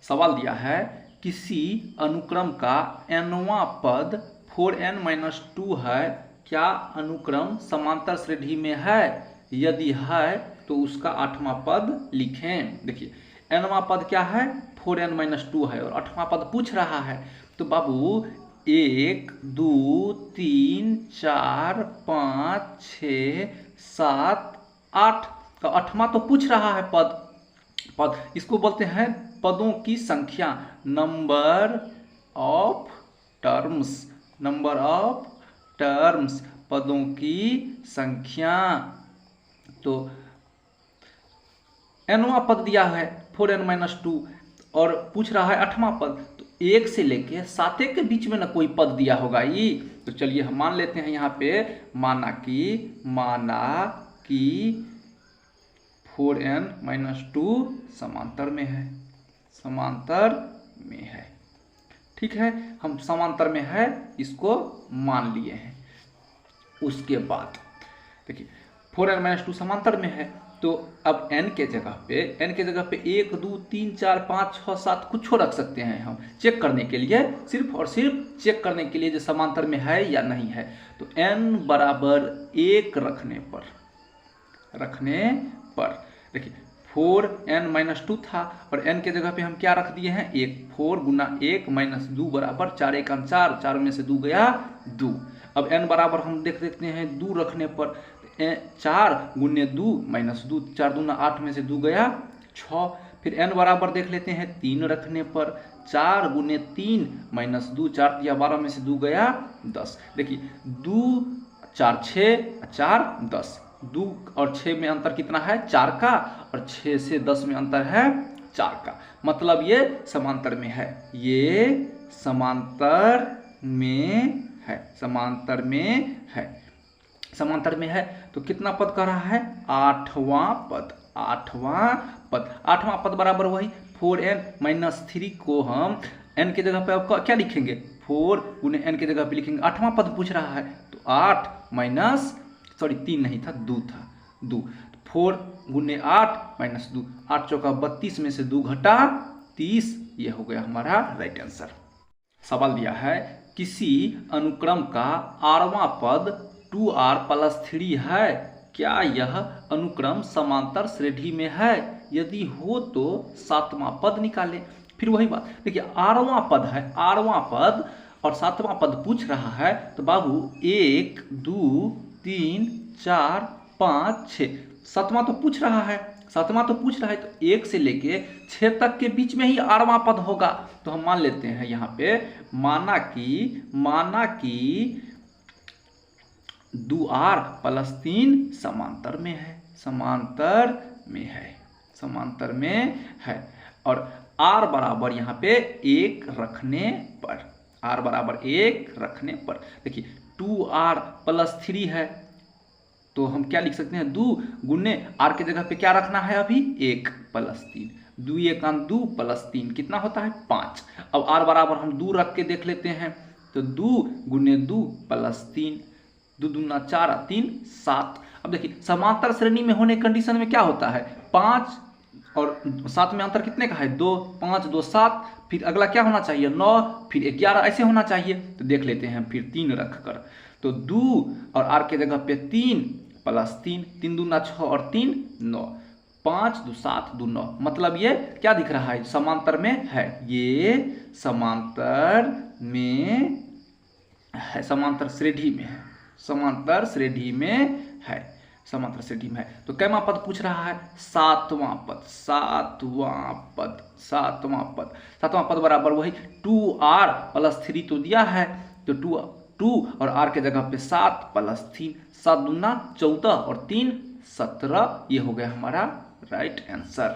सवाल दिया है किसी अनुक्रम का nवां पद 4n-2 है, क्या अनुक्रम समांतर श्रेणी में है? यदि है तो उसका 8वां पद लिखें। देखिए nवां पद क्या है? 4n-2 है और 8वां पद पूछ रहा है। तो बाबू 1 2 3 4 5 6 7 8 का 8वां तो पूछ रहा है पद। इसको बोलते हैं पदों की संख्या, number of terms. Number of terms, पदों की संख्या। तो nवां पद दिया है 4n-2 और पूछ रहा है 8वां पद, तो 1 से लेके 7 के बीच में ना कोई पद दिया होगा ये। तो चलिए हम मान लेते हैं यहाँ पे, माना कि 4n-2 समांतर में है। समांतर में है, ठीक है, हम समांतर में है इसको मान लिए हैं। उसके बाद देखिए 4n-2 समांतर में है, तो अब n के जगह पे 1 2 3 4 5 6 7 कुछ रख सकते हैं हम, चेक करने के लिए, सिर्फ और सिर्फ चेक करने के लिए जो समांतर में है या नहीं है। तो n बराबर 1 रखने पर देखिए 4n-2 था और n के जगह पे हम क्या रख दिए हैं? 1। 4 गुना 1 माइनस 2 बराबर 4 1 4, 4 में से 2 गया 2। अब n बराबर हम देख देते हैं 2 रखने पर 4 गुने 2 माइनस 2, 4 दूना 8 में से 2 गया 6। फिर n बराबर देख लेते हैं 3 रखने पर 4 गुने 3 माइनस 2, 4 दिया 12 में से 2 गया 10। देखिए 2 4 6 4 10, 2 और 6 में अंतर कितना है? 4 का, और 6 से 10 में अंतर है 4 का। मतलब ये समांतर में है, ये समांतर में है, समांतर में है, समांतर में है। तो कितना पद कर रहा है? 8वां पद। 8वां पद बराबर वही 4n-3 को हम n के जगह पे अब क्या लिखेंगे? 4 गुने n के जगह पे लिखेंगे, 8वां पद पूछ रहा है, तो 8 माइनस 3 नहीं था, 2 था, 2। 4 गुने 8 माइनस 2, 8 चौका 32 में से 2 घटा 30, ये हो गया हमारा राइट आंसर। सवाल दिया है किसी अनुक्रम का rवां पद 2r+3 है, क्या यह अनुक्रम समांतर श्रेणी में है? यदि हो तो 7वां पद निकालें। फिर वही बात, देखिए rवां पद है, rवां पद और 7वां पद पूछ रहा है, तो बाबू 1 2 3 4 5 6, 7वां तो पूछ रहा है, तो 1 से लेके 6 तक के बीच में ही 8वां पद होगा। तो हम मान लेते हैं यहाँ पे, माना कि 2r+3 समांतर में है और r बराबर यहाँ पे 1 रखने पर, देखिए 2r+3 है, तो हम क्या लिख सकते हैं? 2 गुने r के जगह पे क्या रखना है? अभी 1 + 3, 2 1 2 + 3 कितना होता है? 5। अब r बराबर हम 2 रख के देख लेते हैं, तो 2 गुने 2 + 3, 2 दूना 4 3 7। अब देखिए समांतर श्रेणी में होने कंडीशन में क्या होता है? 5 और 7 में अंतर कितने का है? 2, 5 2 7, फिर अगला क्या होना चाहिए? 9, फिर 11, ऐसे होना चाहिए। तो देख लेते हैं फिर 3 रख कर, तो 2 और r के जगह पे 3 + 3, 3 दूना 6 और 3 9, 5 2 7 2 9। मतलब ये क्या दिख रहा है? समांतर में है, ये समांतर में है, समांतर श्रेणी में है, समांतर श्रेणी में है। तो कैमा पद पूछ रहा है? 7वां पद बराबर वही 2r+3 तो दिया है, तो 2 और r के जगह पे 7 + 3, 7 दूना 14 और 3 17, ये हो गया हमारा राइट आंसर।